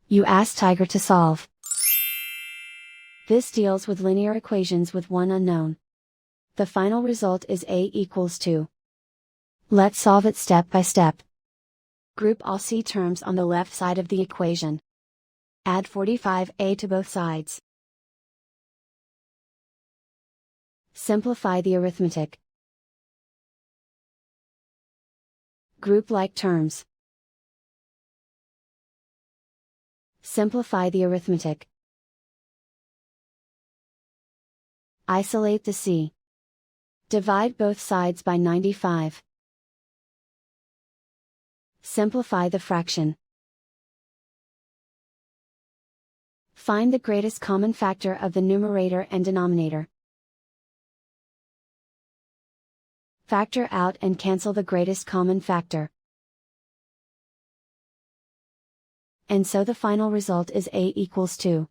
You ask Tiger to solve. This deals with linear equations with one unknown. The final result is A equals 2. Let's solve it step by step. Group all C terms on the left side of the equation. Add 45a to both sides. Simplify the arithmetic. Group like terms. Simplify the arithmetic. Isolate the C. Divide both sides by 95. Simplify the fraction. Find the greatest common factor of the numerator and denominator. Factor out and cancel the greatest common factor. And so the final result is A equals 2.